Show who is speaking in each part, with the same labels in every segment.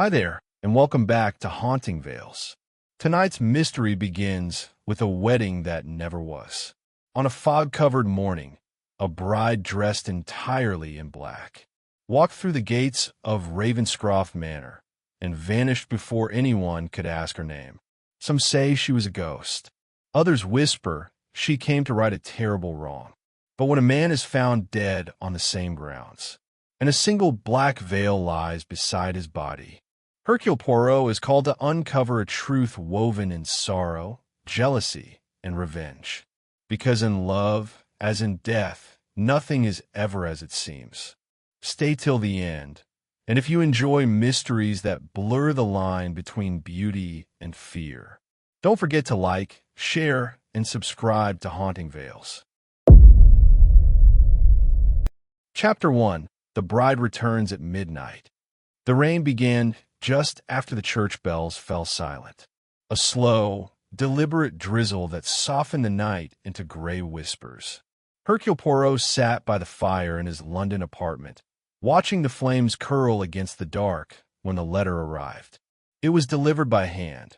Speaker 1: Hi there, and welcome back to Haunting Vales. Tonight's mystery begins with a wedding that never was. On a fog-covered morning, a bride dressed entirely in black walked through the gates of Ravenscroft Manor and vanished before anyone could ask her name. Some say she was a ghost. Others whisper she came to right a terrible wrong. But when a man is found dead on the same grounds, and a single black veil lies beside his body, Hercule Poirot is called to uncover a truth woven in sorrow, jealousy, and revenge. Because in love, as in death, nothing is ever as it seems. Stay till the end, and if you enjoy mysteries that blur the line between beauty and fear, don't forget to like, share, and subscribe to Haunting Vales. Chapter 1. The Bride Returns at Midnight. The rain began just after the church bells fell silent. A slow, deliberate drizzle that softened the night into gray whispers. Hercule Poirot sat by the fire in his London apartment, watching the flames curl against the dark when the letter arrived. It was delivered by hand.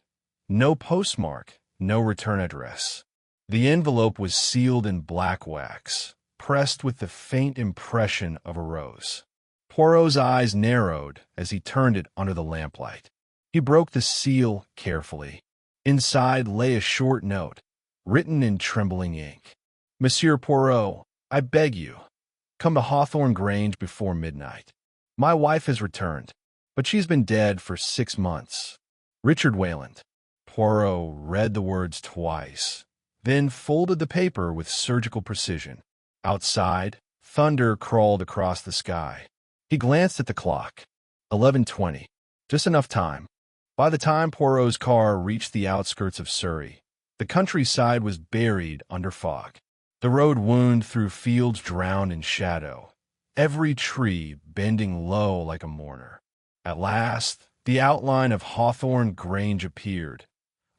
Speaker 1: No postmark, no return address. The envelope was sealed in black wax, pressed with the faint impression of a rose. Poirot's eyes narrowed as he turned it under the lamplight. He broke the seal carefully. Inside lay a short note, written in trembling ink. Monsieur Poirot, I beg you, come to Hawthorne Grange before midnight. My wife has returned, but she's been dead for 6 months. Richard Wayland. Poirot read the words twice, then folded the paper with surgical precision. Outside, thunder crawled across the sky. He glanced at the clock. 11:20. Just enough time. By the time Poirot's car reached the outskirts of Surrey, the countryside was buried under fog. The road wound through fields drowned in shadow, every tree bending low like a mourner. At last, the outline of Hawthorne Grange appeared.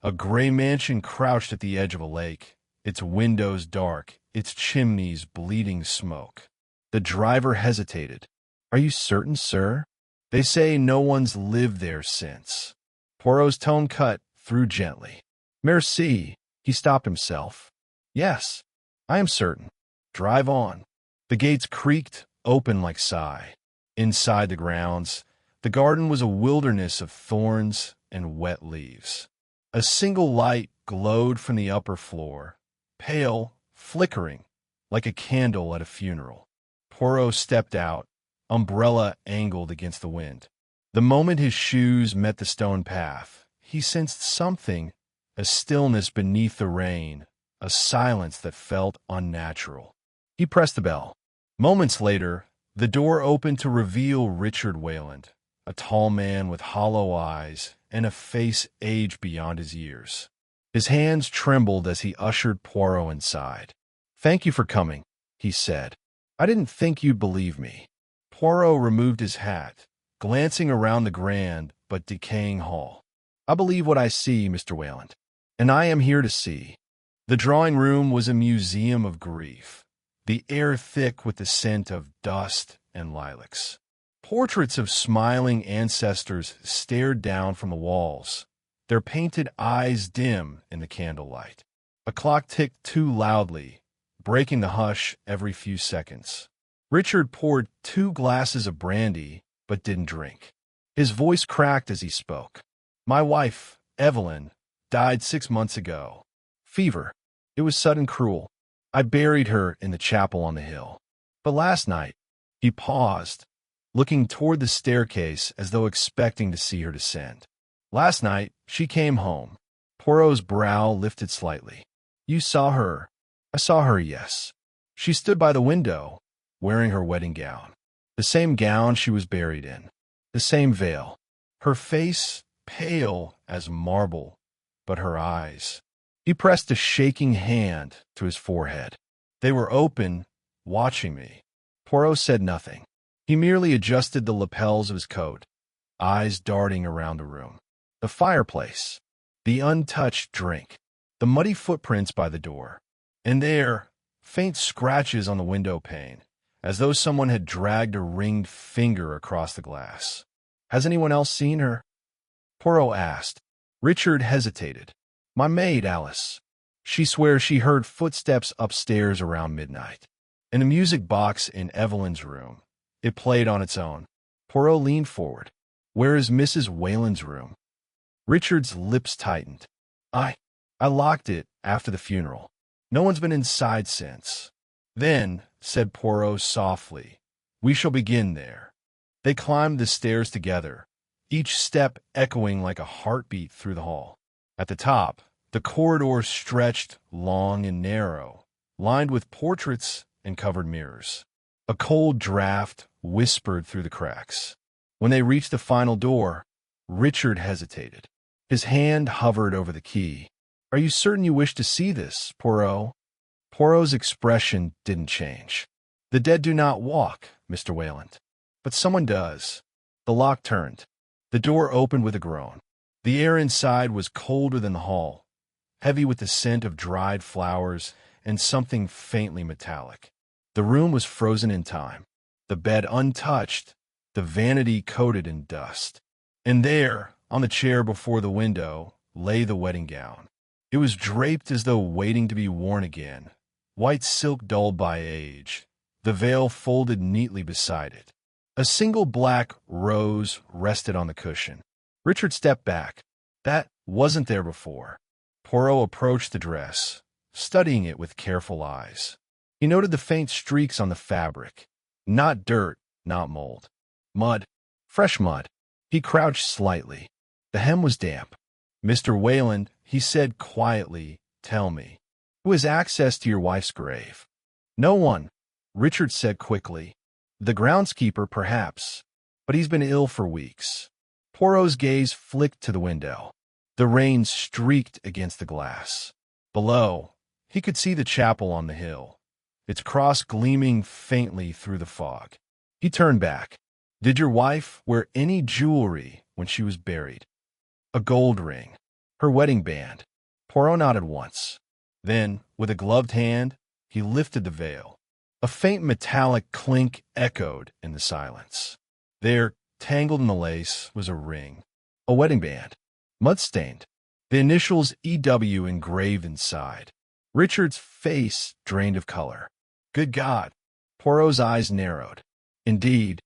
Speaker 1: A gray mansion crouched at the edge of a lake, its windows dark, its chimneys bleeding smoke. The driver hesitated. Are you certain, sir? They say no one's lived there since. Poirot's tone cut through gently. Merci. He stopped himself. Yes, I am certain. Drive on. The gates creaked open like sigh. Inside the grounds, the garden was a wilderness of thorns and wet leaves. A single light glowed from the upper floor, pale, flickering, like a candle at a funeral. Poirot stepped out, umbrella angled against the wind. The moment his shoes met the stone path, he sensed something, a stillness beneath the rain, a silence that felt unnatural. He pressed the bell. Moments later, the door opened to reveal Richard Wayland, a tall man with hollow eyes and a face aged beyond his years. His hands trembled as he ushered Poirot inside. Thank you for coming, he said. I didn't think you'd believe me. Poirot removed his hat, glancing around the grand but decaying hall. I believe what I see, Mr. Wayland, and I am here to see. The drawing room was a museum of grief, the air thick with the scent of dust and lilacs. Portraits of smiling ancestors stared down from the walls, their painted eyes dim in the candlelight. A clock ticked too loudly, breaking the hush every few seconds. Richard poured 2 glasses of brandy, but didn't drink. His voice cracked as he spoke. My wife, Evelyn, died 6 months ago. Fever. It was sudden cruel. I buried her in the chapel on the hill. But last night, he paused, looking toward the staircase as though expecting to see her descend. Last night, she came home. Poirot's brow lifted slightly. You saw her. I saw her, yes. She stood by the window, wearing her wedding gown. The same gown she was buried in. The same veil. Her face pale as marble, but her eyes. He pressed a shaking hand to his forehead. They were open, watching me. Poirot said nothing. He merely adjusted the lapels of his coat, eyes darting around the room. The fireplace, the untouched drink, the muddy footprints by the door, and there, faint scratches on the window pane, as though someone had dragged a ringed finger across the glass. Has anyone else seen her? Poirot asked. Richard hesitated. My maid, Alice. She swears she heard footsteps upstairs around midnight. In a music box in Evelyn's room. It played on its own. Poirot leaned forward. Where is Mrs. Wayland's room? Richard's lips tightened. I locked it after the funeral. No one's been inside since. Then, said Poirot softly, we shall begin there. They climbed the stairs together, each step echoing like a heartbeat through the hall. At the top, the corridor stretched long and narrow, lined with portraits and covered mirrors. A cold draft whispered through the cracks. When they reached the final door, Richard hesitated. His hand hovered over the key. Are you certain you wish to see this, Poirot? Poirot's expression didn't change. The dead do not walk, Mr. Wayland. But someone does. The lock turned. The door opened with a groan. The air inside was colder than the hall, heavy with the scent of dried flowers and something faintly metallic. The room was frozen in time, the bed untouched, the vanity coated in dust. And there, on the chair before the window, lay the wedding gown. It was draped as though waiting to be worn again, white silk dulled by age, the veil folded neatly beside it. A single black rose rested on the cushion. Richard stepped back. That wasn't there before. Poirot approached the dress, studying it with careful eyes. He noted the faint streaks on the fabric. Not dirt, not mold. Mud. Fresh mud. He crouched slightly. The hem was damp. Mr. Wayland, he said quietly, tell me, who has access to your wife's grave? No one, Richard said quickly. The groundskeeper, perhaps, but he's been ill for weeks. Poirot's gaze flicked to the window. The rain streaked against the glass. Below, he could see the chapel on the hill, its cross gleaming faintly through the fog. He turned back. Did your wife wear any jewelry when she was buried? A gold ring. Her wedding band. Poirot nodded once. Then, with a gloved hand, he lifted the veil. A faint metallic clink echoed in the silence. There, tangled in the lace, was a ring. A wedding band. Mud-stained. The initials EW engraved inside. Richard's face drained of color. Good God! Poirot's eyes narrowed. Indeed,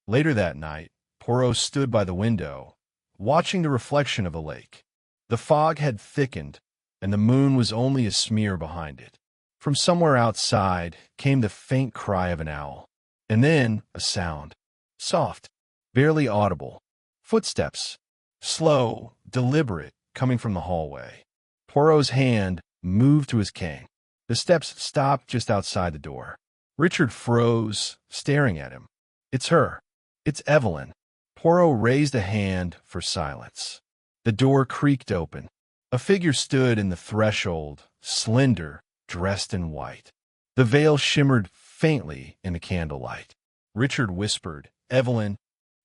Speaker 1: later that night, Poirot stood by the window, watching the reflection of the lake. The fog had thickened, and the moon was only a smear behind it. From somewhere outside came the faint cry of an owl, and then a sound, soft, barely audible, footsteps, slow, deliberate, coming from the hallway. Poirot's hand moved to his cane. The steps stopped just outside the door. Richard froze, staring at him. It's her. It's Evelyn. Poirot raised a hand for silence. The door creaked open. A figure stood in the threshold, slender, dressed in white. The veil shimmered faintly in the candlelight. Richard whispered, Evelyn.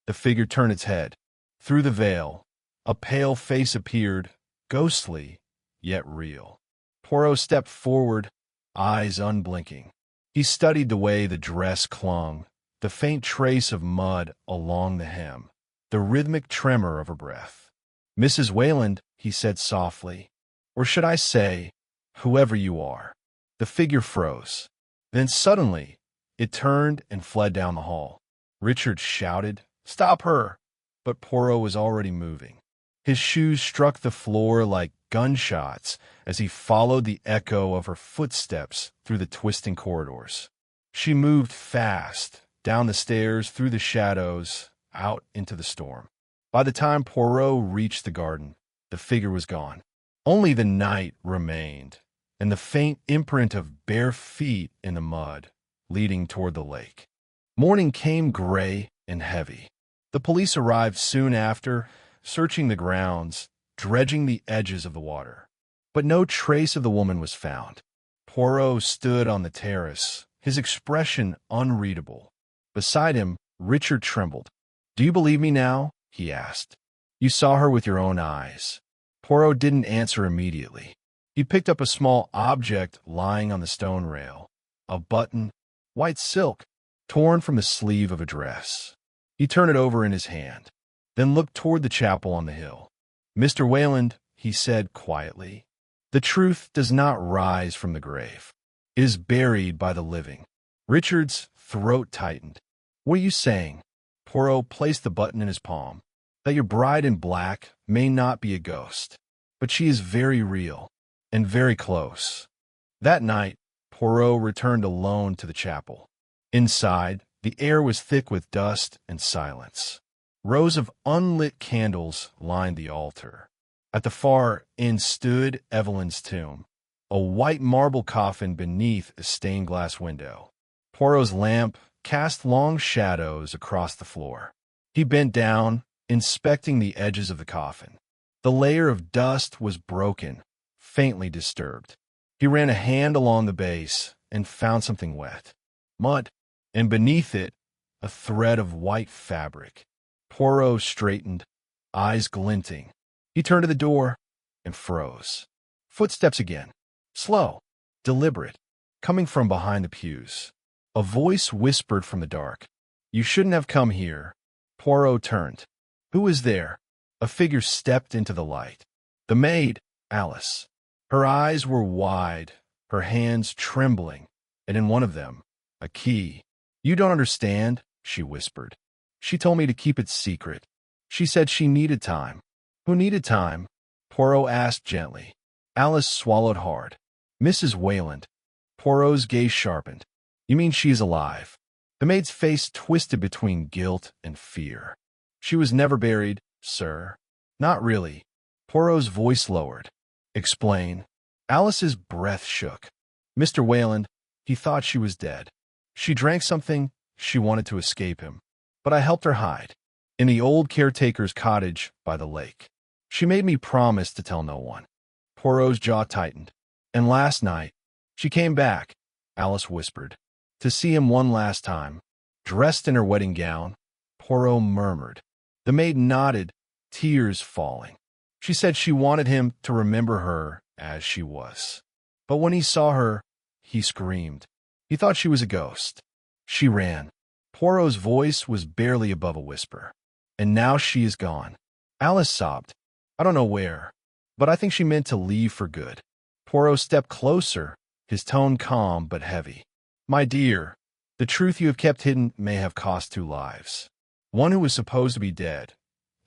Speaker 1: The figure turned its head. Through the veil, a pale face appeared, ghostly, yet real. Poirot stepped forward, eyes unblinking. He studied the way the dress clung, the faint trace of mud along the hem, the rhythmic tremor of her breath. Mrs. Wayland, he said softly, or should I say, whoever you are. The figure froze. Then suddenly, it turned and fled down the hall. Richard shouted, Stop her! But Poirot was already moving. His shoes struck the floor like gunshots as he followed the echo of her footsteps through the twisting corridors. She moved fast, down the stairs, through the shadows, out into the storm. By the time Poirot reached the garden, the figure was gone. Only the night remained, and the faint imprint of bare feet in the mud, leading toward the lake. Morning came gray and heavy. The police arrived soon after, searching the grounds, dredging the edges of the water. But no trace of the woman was found. Poirot stood on the terrace, his expression unreadable. Beside him, Richard trembled. Do you believe me now? He asked. You saw her with your own eyes. Poirot didn't answer immediately. He picked up a small object lying on the stone rail. A button, white silk, torn from the sleeve of a dress. He turned it over in his hand. then looked toward the chapel on the hill. "Mr. Wayland," he said quietly, "the truth does not rise from the grave. It is buried by the living." Richard's throat tightened. "What are you saying?" Poirot placed the button in his palm. "That your bride in black may not be a ghost, but she is very real and very close." That night, Poirot returned alone to the chapel. Inside, the air was thick with dust and silence. Rows of unlit candles lined the altar. At the far end stood Evelyn's tomb, a white marble coffin beneath a stained glass window. Poirot's lamp cast long shadows across the floor. He bent down, inspecting the edges of the coffin. The layer of dust was broken, faintly disturbed. He ran a hand along the base and found something wet. Mud, and beneath it, a thread of white fabric. Poirot straightened, eyes glinting. He turned to the door and froze. Footsteps again, slow, deliberate, coming from behind the pews. A voice whispered from the dark, "You shouldn't have come here." Poirot turned. Who was there? A figure stepped into the light. The maid, Alice. Her eyes were wide, her hands trembling, and in one of them, a key. "You don't understand," she whispered. "She told me to keep it secret. She said she needed time." "Who needed time?" Poirot asked gently. Alice swallowed hard. "Mrs. Wayland." Poirot's gaze sharpened. "You mean she is alive?" The maid's face twisted between guilt and fear. "She was never buried, sir." "Not really." Poirot's voice lowered. "Explain." Alice's breath shook. "Mr. Wayland, he thought she was dead. She drank something, she wanted to escape him. But I helped her hide. In the old caretaker's cottage by the lake. She made me promise to tell no one." Poirot's jaw tightened. "And last night, she came back," Alice whispered, "to see him one last time, dressed in her wedding gown." Poirot murmured. The maid nodded, tears falling. She said she wanted him to remember her as she was. But when he saw her, he screamed. He thought she was a ghost. She ran. Poirot's voice was barely above a whisper. "And now she is gone." Alice sobbed. "I don't know where, but I think she meant to leave for good." Poirot stepped closer, his tone calm but heavy. "My dear, the truth you have kept hidden may have cost 2 lives. One who was supposed to be dead,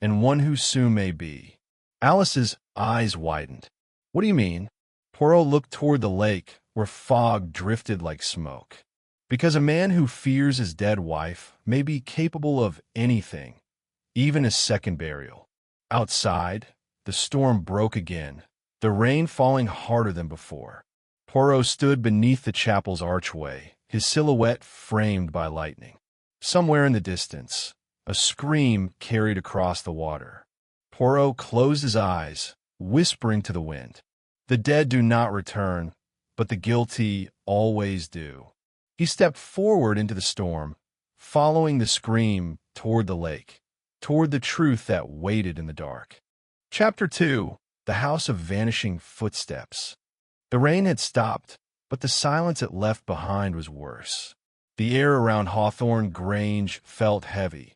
Speaker 1: and one who soon may be." Alice's eyes widened. "What do you mean?" Poirot looked toward the lake, where fog drifted like smoke. "Because a man who fears his dead wife may be capable of anything, even a second burial." Outside, the storm broke again, the rain falling harder than before. Poirot stood beneath the chapel's archway, his silhouette framed by lightning. Somewhere in the distance, a scream carried across the water. Poirot closed his eyes, whispering to the wind, "The dead do not return, but the guilty always do." He stepped forward into the storm, following the scream toward the lake, toward the truth that waited in the dark. Chapter 2. The House of Vanishing Footsteps. The rain had stopped, but the silence it left behind was worse. The air around Hawthorne Grange felt heavy,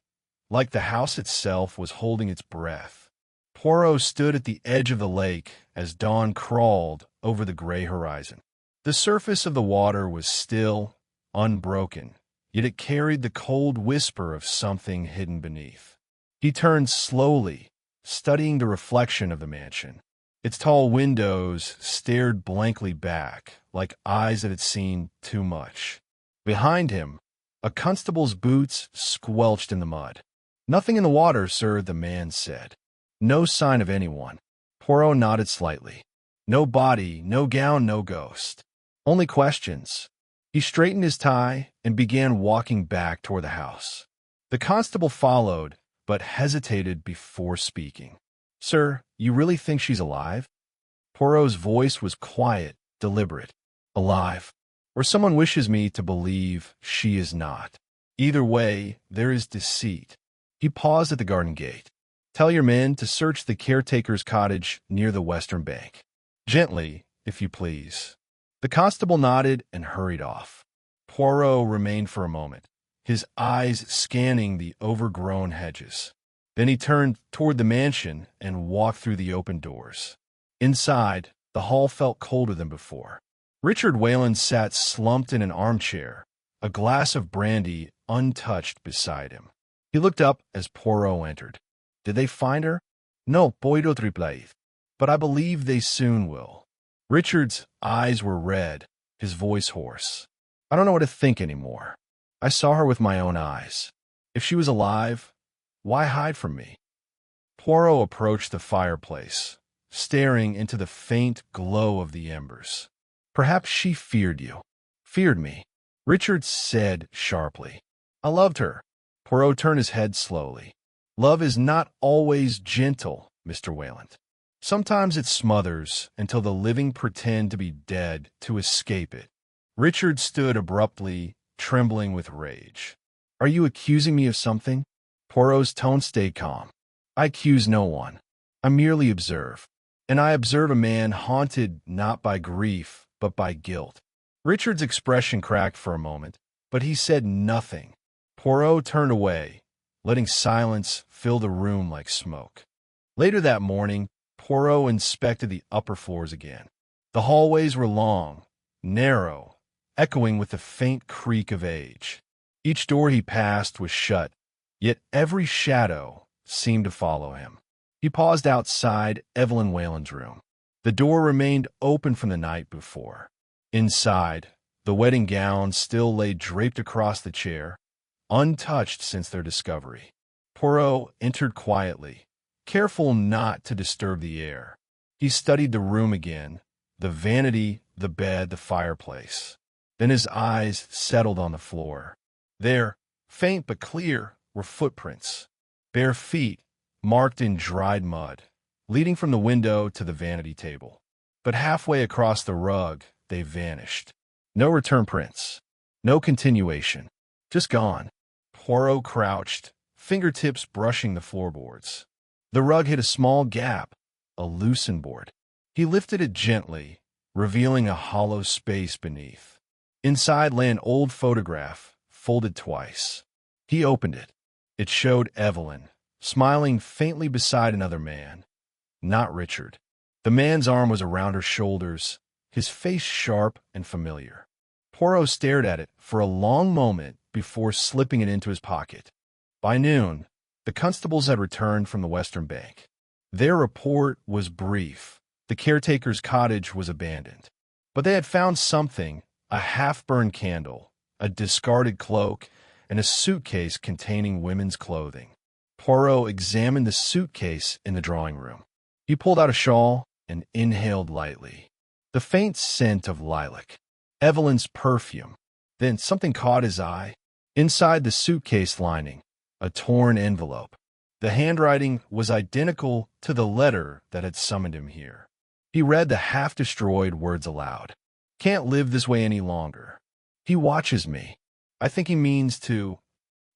Speaker 1: like the house itself was holding its breath. Poirot stood at the edge of the lake as dawn crawled over the gray horizon. The surface of the water was still, unbroken, yet it carried the cold whisper of something hidden beneath. He turned slowly, studying the reflection of the mansion. Its tall windows stared blankly back, like eyes that had seen too much. Behind him, a constable's boots squelched in the mud. "Nothing in the water, sir," the man said. "No sign of anyone." Poirot nodded slightly. "No body, no gown, no ghost. Only questions." He straightened his tie and began walking back toward the house. The constable followed, but hesitated before speaking. "Sir, you really think she's alive?" Poirot's voice was quiet, deliberate. "Alive. Or someone wishes me to believe she is not. Either way, there is deceit." He paused at the garden gate. "Tell your men to search the caretaker's cottage near the western bank. Gently, if you please." The constable nodded and hurried off. Poirot remained for a moment, his eyes scanning the overgrown hedges. Then he turned toward the mansion and walked through the open doors. Inside, the hall felt colder than before. Richard Wayland sat slumped in an armchair, a glass of brandy untouched beside him. He looked up as Poirot entered. Did they find her? No, puedo triplaid, but I believe they soon will. Richard's eyes were red, his voice hoarse. I don't know what to think anymore. I saw her with my own eyes. If she was alive, why hide from me? Poirot approached the fireplace, staring into the faint glow of the embers. Perhaps she feared you. Feared me, Richard said sharply. I loved her. Poirot turned his head slowly. Love is not always gentle, Mr. Wayland. Sometimes it smothers until the living pretend to be dead to escape it. Richard stood abruptly, trembling with rage. Are you accusing me of something? Poirot's tone stayed calm. I accuse no one. I merely observe. And I observe a man haunted not by grief, but by guilt. Richard's expression cracked for a moment, but he said nothing. Poirot turned away, letting silence fill the room like smoke. Later that morning, Poirot inspected the upper floors again. The hallways were long, narrow, echoing with the faint creak of age. Each door he passed was shut, yet every shadow seemed to follow him. He paused outside Evelyn Wayland's room. The door remained open from the night before. Inside, the wedding gown still lay draped across the chair, untouched since their discovery. Poirot entered quietly, careful not to disturb the air. He studied the room again, the vanity, the bed, the fireplace. Then his eyes settled on the floor. There, faint but clear, were footprints. Bare feet, marked in dried mud, leading from the window to the vanity table. But halfway across the rug, they vanished. No return prints. No continuation. Just gone. Poirot crouched, fingertips brushing the floorboards. The rug hit a small gap, a loosened board. He lifted it gently, revealing a hollow space beneath. Inside lay an old photograph, folded twice. He opened it. It showed Evelyn, smiling faintly beside another man. Not Richard. The man's arm was around her shoulders, his face sharp and familiar. Poirot stared at it for a long moment before slipping it into his pocket. By noon, the constables had returned from the Western Bank. Their report was brief. The caretaker's cottage was abandoned. But they had found something, a half-burned candle, a discarded cloak, and a suitcase containing women's clothing. Poirot examined the suitcase in the drawing room. He pulled out a shawl and inhaled lightly. The faint scent of lilac. Evelyn's perfume. Then something caught his eye. Inside the suitcase lining, a torn envelope. The handwriting was identical to the letter that had summoned him here. He read the half-destroyed words aloud. Can't live this way any longer. He watches me. I think he means to...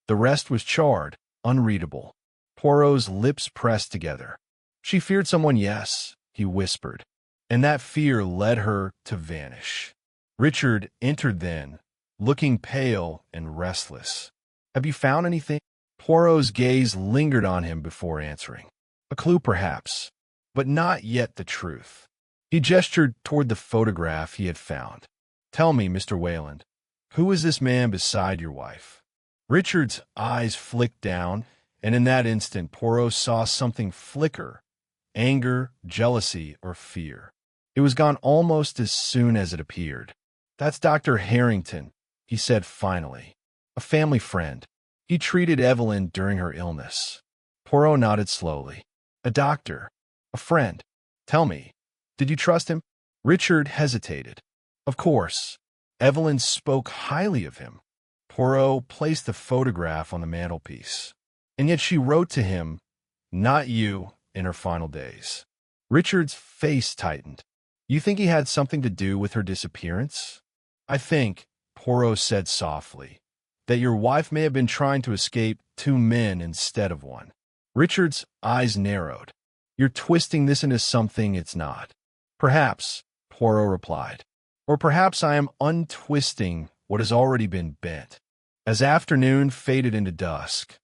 Speaker 1: The rest was charred, unreadable. Poirot's lips pressed together. She feared someone, yes, he whispered, and that fear led her to vanish. Richard entered then, looking pale and restless. Have you found anything? Poirot's gaze lingered on him before answering. A clue, perhaps, but not yet the truth. He gestured toward the photograph he had found. Tell me, Mr. Wayland, who is this man beside your wife? Richard's eyes flicked down, and in that instant Poirot saw something flicker, anger, jealousy, or fear. It was gone almost as soon as it appeared. That's Dr. Harrington, he said finally. A family friend. He treated Evelyn during her illness. Poirot nodded slowly. A doctor. A friend. Tell me, did you trust him? Richard hesitated. Of course. Evelyn spoke highly of him. Poirot placed the photograph on the mantelpiece. And yet she wrote to him, not you, in her final days. Richard's face tightened. You think he had something to do with her disappearance? I think, Poirot said softly, that your wife may have been trying to escape two men instead of one. Richard's eyes narrowed. You're twisting this into something it's not. Perhaps, Poirot replied. Or perhaps I am untwisting what has already been bent. As afternoon faded into dusk,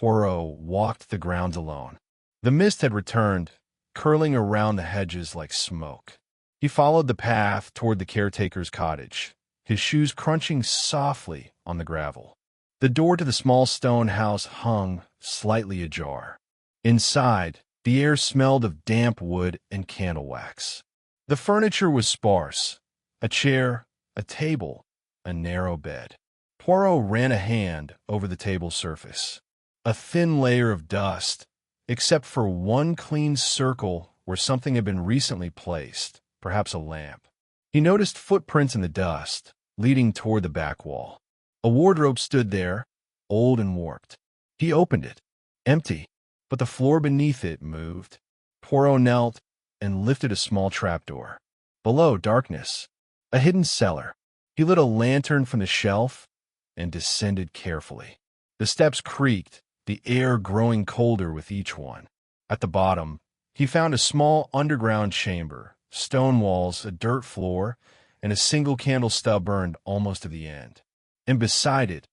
Speaker 1: Poirot walked the grounds alone. The mist had returned, curling around the hedges like smoke. He followed the path toward the caretaker's cottage, his shoes crunching softly on the gravel. The door to the small stone house hung slightly ajar. Inside, the air smelled of damp wood and candle wax. The furniture was sparse: a chair, a table, a narrow bed. Poirot ran a hand over the table's surface. A thin layer of dust, except for one clean circle where something had been recently placed, perhaps a lamp. He noticed footprints in the dust, leading toward the back wall. A wardrobe stood there, old and warped. He opened it. Empty, but the floor beneath it moved. Poirot knelt and lifted a small trapdoor. Below, darkness. A hidden cellar. He lit a lantern from the shelf and descended carefully. The steps creaked, the air growing colder with each one. At the bottom, he found a small underground chamber, stone walls, a dirt floor, and a single candle stub burned almost to the end. And beside it,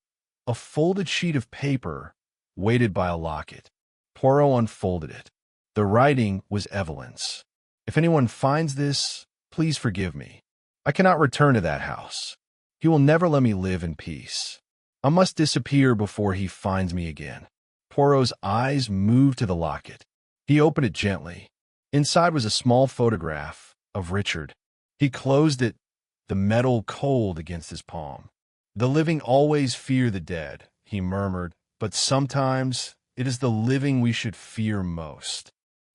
Speaker 1: a folded sheet of paper weighted by a locket. Poirot unfolded it. The writing was Evelyn's. "If anyone finds this, please forgive me. I cannot return to that house. He will never let me live in peace. I must disappear before he finds me again." Poirot's eyes moved to the locket. He opened it gently. Inside was a small photograph of Richard. He closed it, the metal cold against his palm. "The living always fear the dead," he murmured, "but sometimes it is the living we should fear most."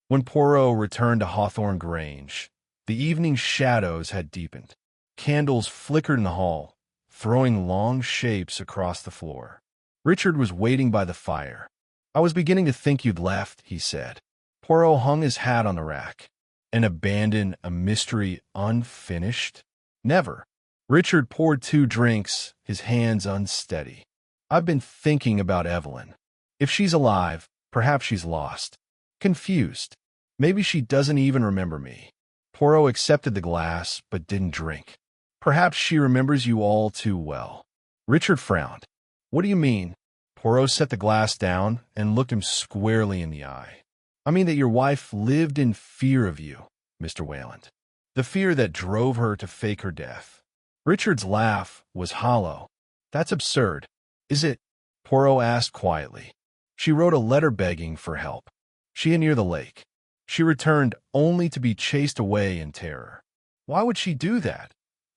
Speaker 1: When Poirot returned to Hawthorne Grange, the evening shadows had deepened. Candles flickered in the hall, throwing long shapes across the floor. Richard was waiting by the fire. "I was beginning to think you'd left," he said. Poirot hung his hat on the rack. "And abandon a mystery unfinished? Never." Richard poured 2 drinks, his hands unsteady. "I've been thinking about Evelyn. If she's alive, perhaps she's lost. Confused. Maybe she doesn't even remember me." Poirot accepted the glass, but didn't drink. "Perhaps she remembers you all too well." Richard frowned. "What do you mean?" Poirot set the glass down and looked him squarely in the eye. "I mean that your wife lived in fear of you, Mr. Wayland. The fear that drove her to fake her death." Richard's laugh was hollow. "That's absurd. Is it?" Poirot asked quietly. "She wrote a letter begging for help. She hid near the lake. She returned only to be chased away in terror. Why would she do that,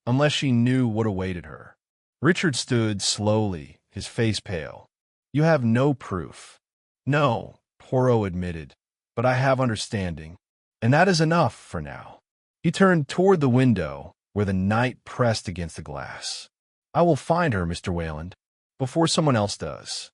Speaker 1: unless she knew what awaited her?" Richard stood slowly, his face pale. "You have no proof." "No," Poirot admitted, "but I have understanding, and that is enough for now." He turned toward the window, where the night pressed against the glass. "I will find her, Mr. Wayland, before someone else does."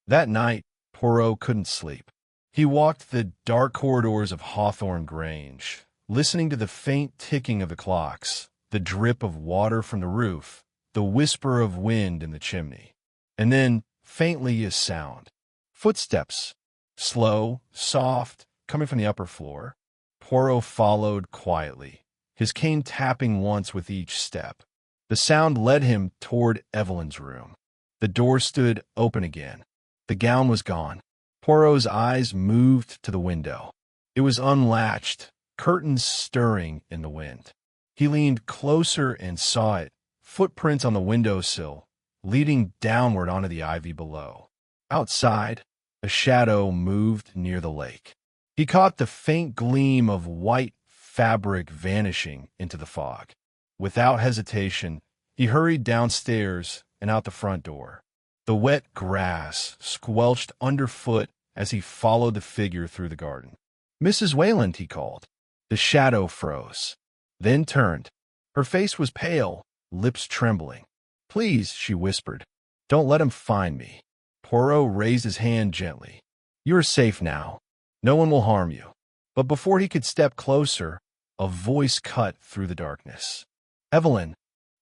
Speaker 1: That night, Poirot couldn't sleep. He walked the dark corridors of Hawthorne Grange, listening to the faint ticking of the clocks, the drip of water from the roof, the whisper of wind in the chimney. And then, faintly, a sound. Footsteps. Slow, soft, coming from the upper floor. Poirot followed quietly, his cane tapping once with each step. The sound led him toward Evelyn's room. The door stood open again. The gown was gone. Poirot's eyes moved to the window. It was unlatched, curtains stirring in the wind. He leaned closer and saw it, footprints on the windowsill, leading downward onto the ivy below. Outside, a shadow moved near the lake. He caught the faint gleam of white fabric vanishing into the fog. Without hesitation, he hurried downstairs and out the front door. The wet grass squelched underfoot as he followed the figure through the garden. "Mrs. Wayland," he called. The shadow froze, then turned. Her face was pale, lips trembling. "Please," she whispered, "don't let him find me." Poirot raised his hand gently. "You are safe now. No one will harm you." But before he could step closer, a voice cut through the darkness. "Evelyn."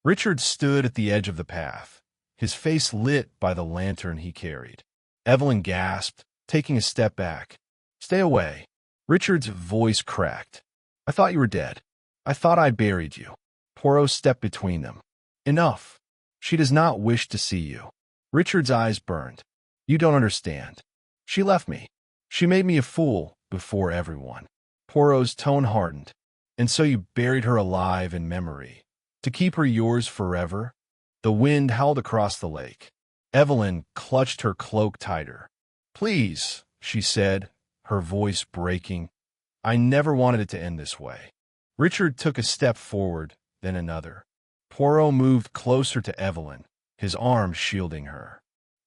Speaker 1: Richard stood at the edge of the path, his face lit by the lantern he carried. Evelyn gasped, taking a step back. "Stay away." Richard's voice cracked. "I thought you were dead. I thought I buried you." Poirot stepped between them. "Enough. She does not wish to see you." Richard's eyes burned. "You don't understand. She left me. She made me a fool before everyone." Poirot's tone hardened. "And so you buried her alive in memory, to keep her yours forever?" The wind howled across the lake. Evelyn clutched her cloak tighter. "Please," she said, her voice breaking. "I never wanted it to end this way." Richard took a step forward, then another. Poirot moved closer to Evelyn, his arm shielding her.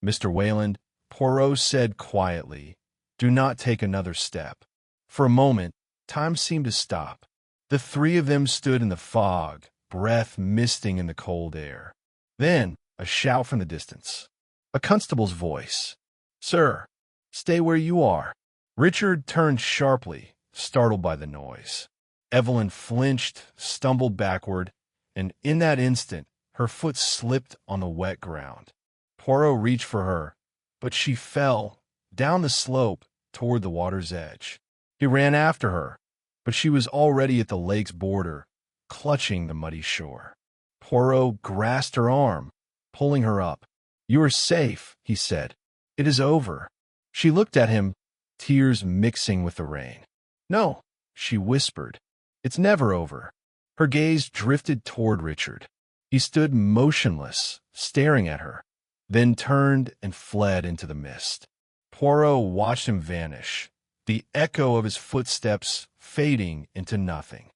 Speaker 1: "Mr. Wayland," Poirot said quietly, "do not take another step." For a moment, time seemed to stop. The three of them stood in the fog, breath misting in the cold air. Then, a shout from the distance. A constable's voice. "Sir, stay where you are." Richard turned sharply, startled by the noise. Evelyn flinched, stumbled backward, and in that instant, her foot slipped on the wet ground. Poirot reached for her, but she fell, down the slope, toward the water's edge. He ran after her, but she was already at the lake's border, clutching the muddy shore. Poirot grasped her arm, pulling her up. "You are safe," he said. "It is over." She looked at him, tears mixing with the rain. "No," she whispered. "It's never over." Her gaze drifted toward Richard. He stood motionless, staring at her, then turned and fled into the mist. Poirot watched him vanish, the echo of his footsteps fading into nothing.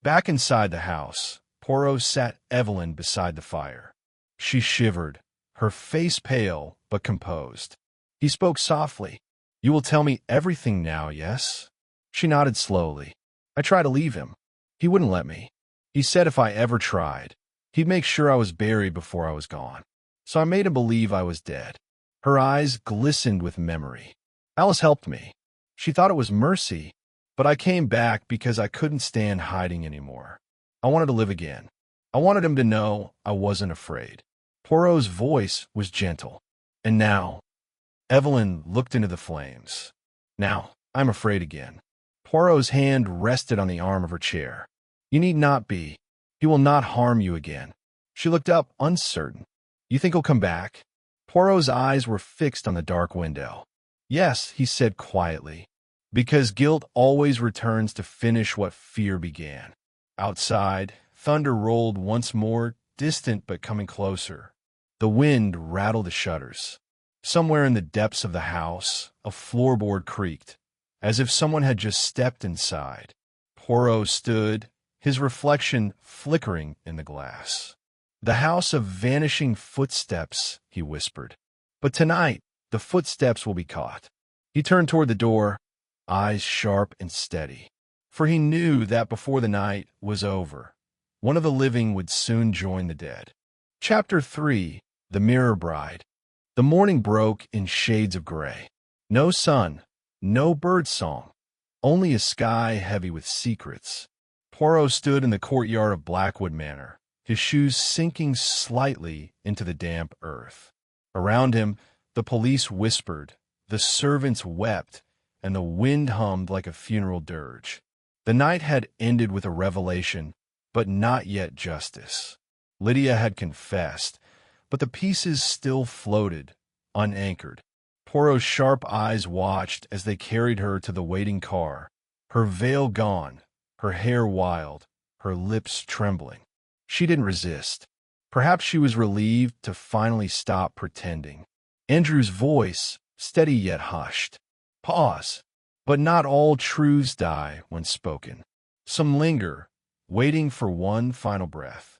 Speaker 1: Back inside the house, Poirot sat Evelyn beside the fire. She shivered, her face pale but composed. He spoke softly. "You will tell me everything now, yes?" She nodded slowly. "I tried to leave him. He wouldn't let me. He said if I ever tried, he'd make sure I was buried before I was gone. So I made him believe I was dead." Her eyes glistened with memory. "Alice helped me. She thought it was mercy, but I came back because I couldn't stand hiding anymore. I wanted to live again. I wanted him to know I wasn't afraid." Poirot's voice was gentle. "And now—" Evelyn looked into the flames. "Now, I'm afraid again." Poirot's hand rested on the arm of her chair. "You need not be. He will not harm you again." She looked up, uncertain. "You think he'll come back?" Poirot's eyes were fixed on the dark window. "Yes," he said quietly, "because guilt always returns to finish what fear began." Outside, thunder rolled once more, distant but coming closer. The wind rattled the shutters. Somewhere in the depths of the house, a floorboard creaked, as if someone had just stepped inside. Poirot stood, his reflection flickering in the glass. "The house of vanishing footsteps," he whispered. "But tonight, the footsteps will be caught." He turned toward the door, eyes sharp and steady, for he knew that before the night was over, one of the living would soon join the dead. Chapter 3. The Mirror Bride. The morning broke in shades of gray. No sun, no bird song, only a sky heavy with secrets. Poirot stood in the courtyard of Blackwood Manor, his shoes sinking slightly into the damp earth. Around him, the police whispered, the servants wept, and the wind hummed like a funeral dirge. The night had ended with a revelation, but not yet justice. Lydia had confessed, but the pieces still floated, unanchored. Poirot's sharp eyes watched as they carried her to the waiting car, her veil gone, her hair wild, her lips trembling. She didn't resist. Perhaps she was relieved to finally stop pretending. Andrew's voice, steady yet hushed. Pause. But not all truths die when spoken. Some linger, waiting for one final breath.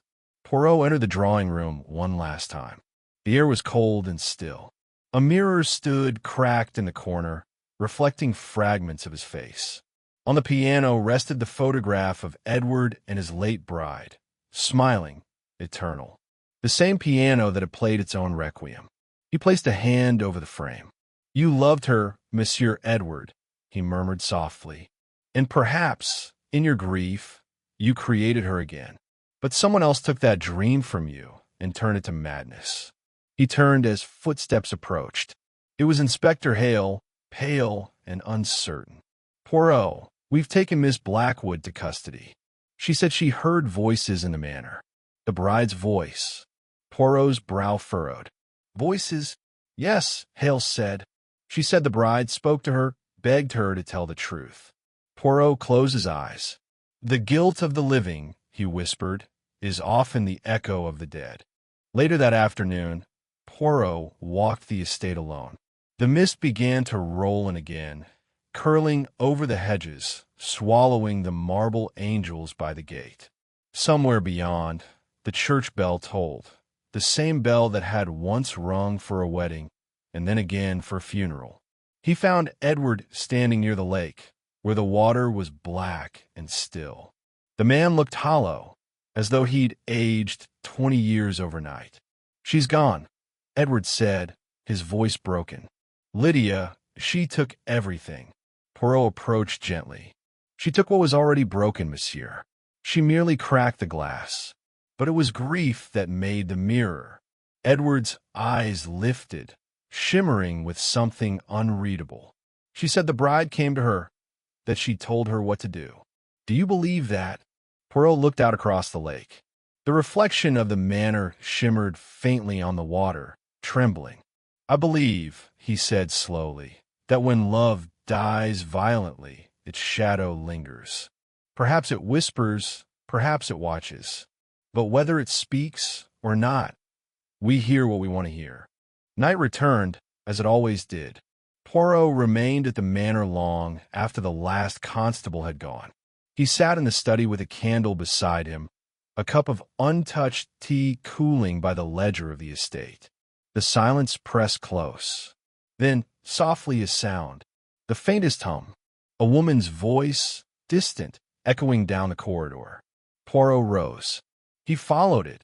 Speaker 1: Poirot entered the drawing room one last time. The air was cold and still. A mirror stood cracked in the corner, reflecting fragments of his face. On the piano rested the photograph of Edward and his late bride, smiling, eternal. The same piano that had played its own requiem. He placed a hand over the frame. "You loved her, Monsieur Edward," he murmured softly. "And perhaps, in your grief, you created her again. But someone else took that dream from you and turned it to madness." He turned as footsteps approached. It was Inspector Hale, pale and uncertain. "Poirot, we've taken Miss Blackwood to custody. She said she heard voices in the manor." The bride's voice. Poirot's brow furrowed. "Voices?" "Yes," Hale said. She said the bride spoke to her, begged her to tell the truth. Poirot closed his eyes. "The guilt of the living," he whispered, "is often the echo of the dead." Later that afternoon, Poirot walked the estate alone. The mist began to roll in again, curling over the hedges, swallowing the marble angels by the gate. Somewhere beyond, the church bell tolled, the same bell that had once rung for a wedding and then again for a funeral. He found Edward standing near the lake, where the water was black and still. The man looked hollow, as though he'd aged 20 years overnight. "She's gone," Edward said, his voice broken. "Lydia, she took everything." Poirot approached gently. "She took what was already broken, monsieur. She merely cracked the glass. But it was grief that made the mirror." Edward's eyes lifted, shimmering with something unreadable. "She said the bride came to her, that she told her what to do." "Do you believe that?" Poirot looked out across the lake. The reflection of the manor shimmered faintly on the water, trembling. "I believe," he said slowly, "that when love dies violently, its shadow lingers. Perhaps it whispers, perhaps it watches. But whether it speaks or not, we hear what we want to hear." Night returned, as it always did. Poirot remained at the manor long after the last constable had gone. He sat in the study with a candle beside him, a cup of untouched tea cooling by the ledger of the estate. The silence pressed close. Then, softly a sound, the faintest hum, a woman's voice, distant, echoing down the corridor. Poirot rose. He followed it,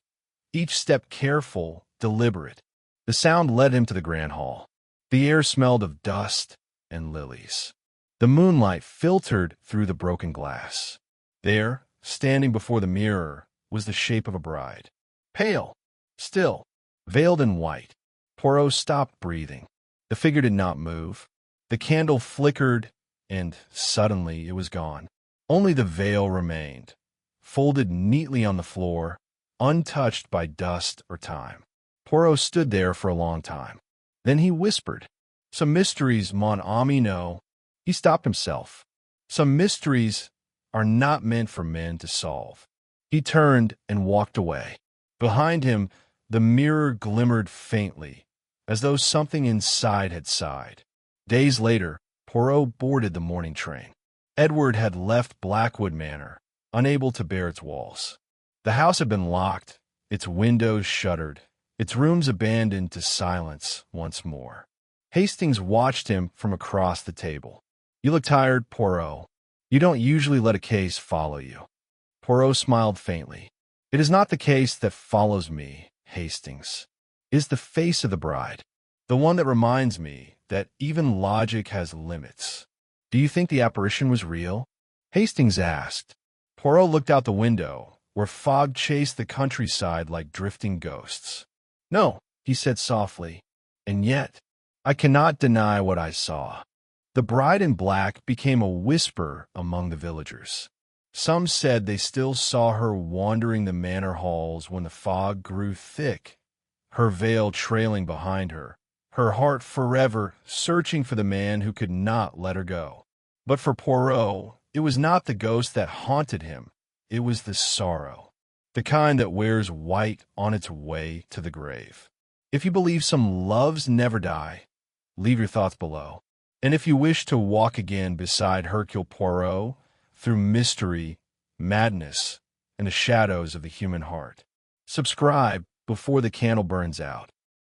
Speaker 1: each step careful, deliberate. The sound led him to the grand hall. The air smelled of dust and lilies. The moonlight filtered through the broken glass. There, standing before the mirror, was the shape of a bride. Pale, still, veiled in white. Poirot stopped breathing. The figure did not move. The candle flickered, and suddenly it was gone. Only the veil remained, folded neatly on the floor, untouched by dust or time. Poirot stood there for a long time. Then he whispered, "Some mysteries, mon ami, no." He stopped himself. Some mysteries are not meant for men to solve. He turned and walked away. Behind him, the mirror glimmered faintly, as though something inside had sighed. Days later, Poirot boarded the morning train. Edward had left Blackwood Manor, unable to bear its walls. The house had been locked, its windows shuttered, its rooms abandoned to silence once more. Hastings watched him from across the table. "You look tired, Poirot. You don't usually let a case follow you." Poirot smiled faintly. "It is not the case that follows me, Hastings. It is the face of the bride, the one that reminds me that even logic has limits." "Do you think the apparition was real?" Hastings asked. Poirot looked out the window, where fog chased the countryside like drifting ghosts. "No," he said softly, "and yet I cannot deny what I saw." The bride in black became a whisper among the villagers. Some said they still saw her wandering the manor halls when the fog grew thick, her veil trailing behind her, her heart forever searching for the man who could not let her go. But for Poirot, it was not the ghost that haunted him, it was the sorrow, the kind that wears white on its way to the grave. If you believe some loves never die, leave your thoughts below. And if you wish to walk again beside Hercule Poirot through mystery, madness, and the shadows of the human heart, subscribe before the candle burns out.